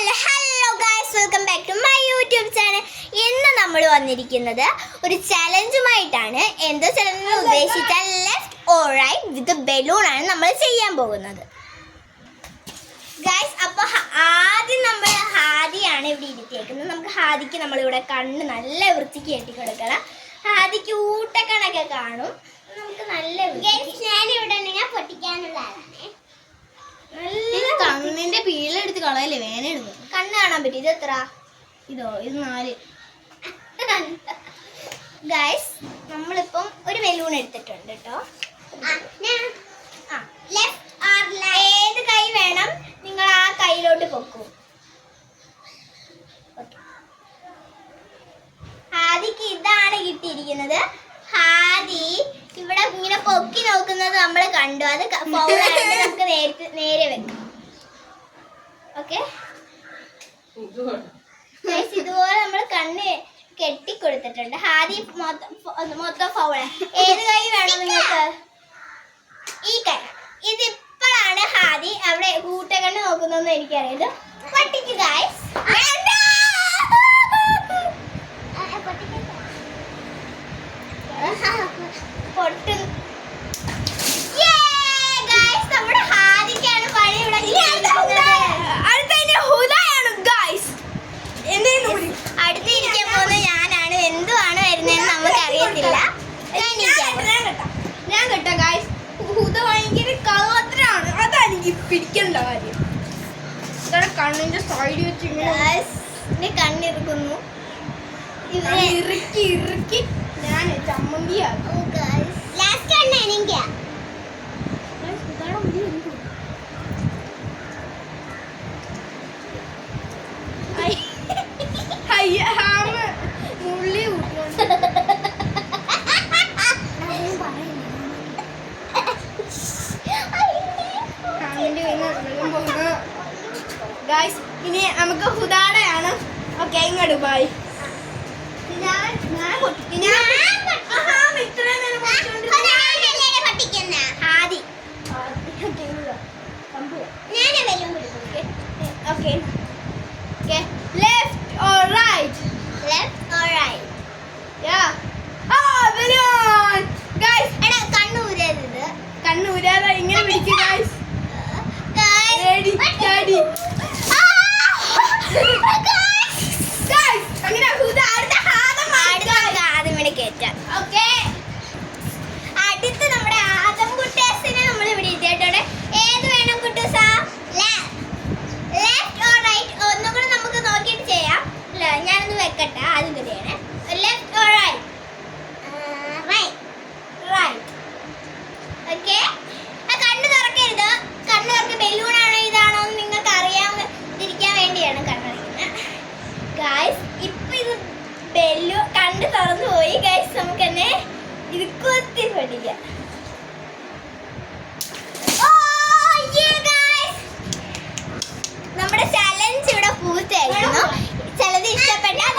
Hello guys, welcome back to my YouTube channel. ഇന്ന് നമ്മൾ വന്നിരിക്കുന്നത് ഒരു ചലഞ്ചുമായിട്ടാണ്. എന്തോ ചലഞ്ച് ഉദ്ദേശിച്ചാൽ left or right with balloon ആണ് നമ്മൾ ചെയ്യാൻ പോകുന്നത് ഗൈസ്. അപ്പോൾ ആദ്യം നമ്മൾ ഹാദിയാണ് ഇവിടെ ഇരുത്തിയേക്കുന്നത്. നമുക്ക് ഹാദിക്ക് നമ്മളിവിടെ കണ്ണ് നല്ല വൃത്തിക്ക് കെട്ടി കൊടുക്കണം. ഹാദിക്ക് ഊട്ടക്കണൊക്കെ കാണും. നമുക്ക് നല്ല ഞാനിവിടെ പൊട്ടിക്കാനുള്ള ആളാണ്. കണ്ണിന്റെ പീലെടുത്ത് കളയല്ലേ, വേന എടുക്കും. കണ്ണ് കാണാൻ പറ്റും. ഇത് എത്ര? ഇത് 4. ഗൈസ്, നമ്മളിപ്പം ഒരു ബലൂൺ എടുത്തിട്ടുണ്ട് കേട്ടോ. ഏത് കൈ വേണം നിങ്ങൾ ആ കൈയിലോട്ട് പൊക്കും. ഹാദിക്ക് ഇതാണ് കിട്ടിയിരിക്കുന്നത്. ഹാദി ഇവിടെ ഇങ്ങനെ പൊക്കി നോക്കുന്നത് നമ്മൾ കണ്ടു. അത് ഫൗളായിട്ട് നമുക്ക് നേരെ വെക്കാം. ഓക്കെ, ഇതുപോലെ നമ്മൾ കണ്ണ് കെട്ടിക്കൊടുത്തിട്ടുണ്ട്. ഹാദി മൊത്തം ഫൗളാണ്. ഏത് കൈ വേണം നിങ്ങൾക്ക്? ഈ കൈ. ഇതിപ്പോഴാണ് ഹാദി അവിടെ കൂട്ടക്കണ്ണ് നോക്കുന്നതെന്ന് എനിക്കറിയത്. പൊട്ടിക്ക് ഗൈസ്. പൊട്ടും. നമ്മുടെ ഹാദിക്കാണ് പണി ഇവിടെ. അടുത്തിരിക്കാൻ പോകുന്ന ഞാനാണ്. എന്തുവാണ് വരുന്നതെന്ന് നമുക്ക് അറിയത്തില്ല. ഞാൻ കേട്ടോ ഗൈസ്, ഹുദ ഭയങ്കര കള്ളത്തരാണ്. അതാണ് എനിക്ക് പിടിക്കേണ്ട കാര്യം. കണ്ണിന്റെ സൈഡ് വെച്ച് കണ്ണിറുക്കുന്നു. ഇറുക്കി ഇറുക്കി ഞാൻ ചമ്മന്തിയാക്കും. ലാസ്റ്റ് കണ്ണ് എനിക്കാ. മുള്ളി ഗൈസ്, ഇനി നമുക്ക് ഹുദാടയാണ്. ഓക്കെ, ഇങ്ങോട്ട് by. Left or right? Left or right? Yeah. Balloon. Guys, എടാ കണ്ണ് ഊരരുത്. കണ്ണ് ഊരാതെ ഇങ്ങനെ പിടിക്കും ഗൈസ്. Ready, ready. Guys, അങ്ങനെ ഹുദ അടുത്ത ആദ്യം ഇവിടെ കയറ്റാം. ഓക്കെ, അടുത്ത് നമ്മുടെ ആദം കുട്ടേസിനെ നമ്മൾ ഇവിടെ ഇരുത്തിയിട്ടുണ്ട്. ഏത് വേണം കുട്ടൂസാ? Left or right? ഒന്നുകൂടെ നമുക്ക് നോക്കിയിട്ട് ചെയ്യാം. ഞാനൊന്ന് വെക്കട്ടെ. ആദ്യം തന്നെയാണ് left or right? Right. Okay, കണ്ണ് തുറക്കരുത്. കണ്ണ് തുറക്ക്. ബലൂണാണോ ഇതാണോ എന്ന് നിങ്ങൾക്ക് അറിയാതിരിക്കാൻ വേണ്ടിയാണ് കണ്ണടയ്ക്കുന്നത് ഗൈസ്. ഇപ്പൊ ഇത് കണ്ണ് തുറന്നു പോയി ഗൈസ്. നമുക്ക് തന്നെ ഇത് കുത്തി പഠിക്കാം. നമ്മുടെ ചലഞ്ച് ഇവിടെ പൂർത്തിയായിരുന്നു. ചിലത് ഇഷ്ടപ്പെട്ടാൽ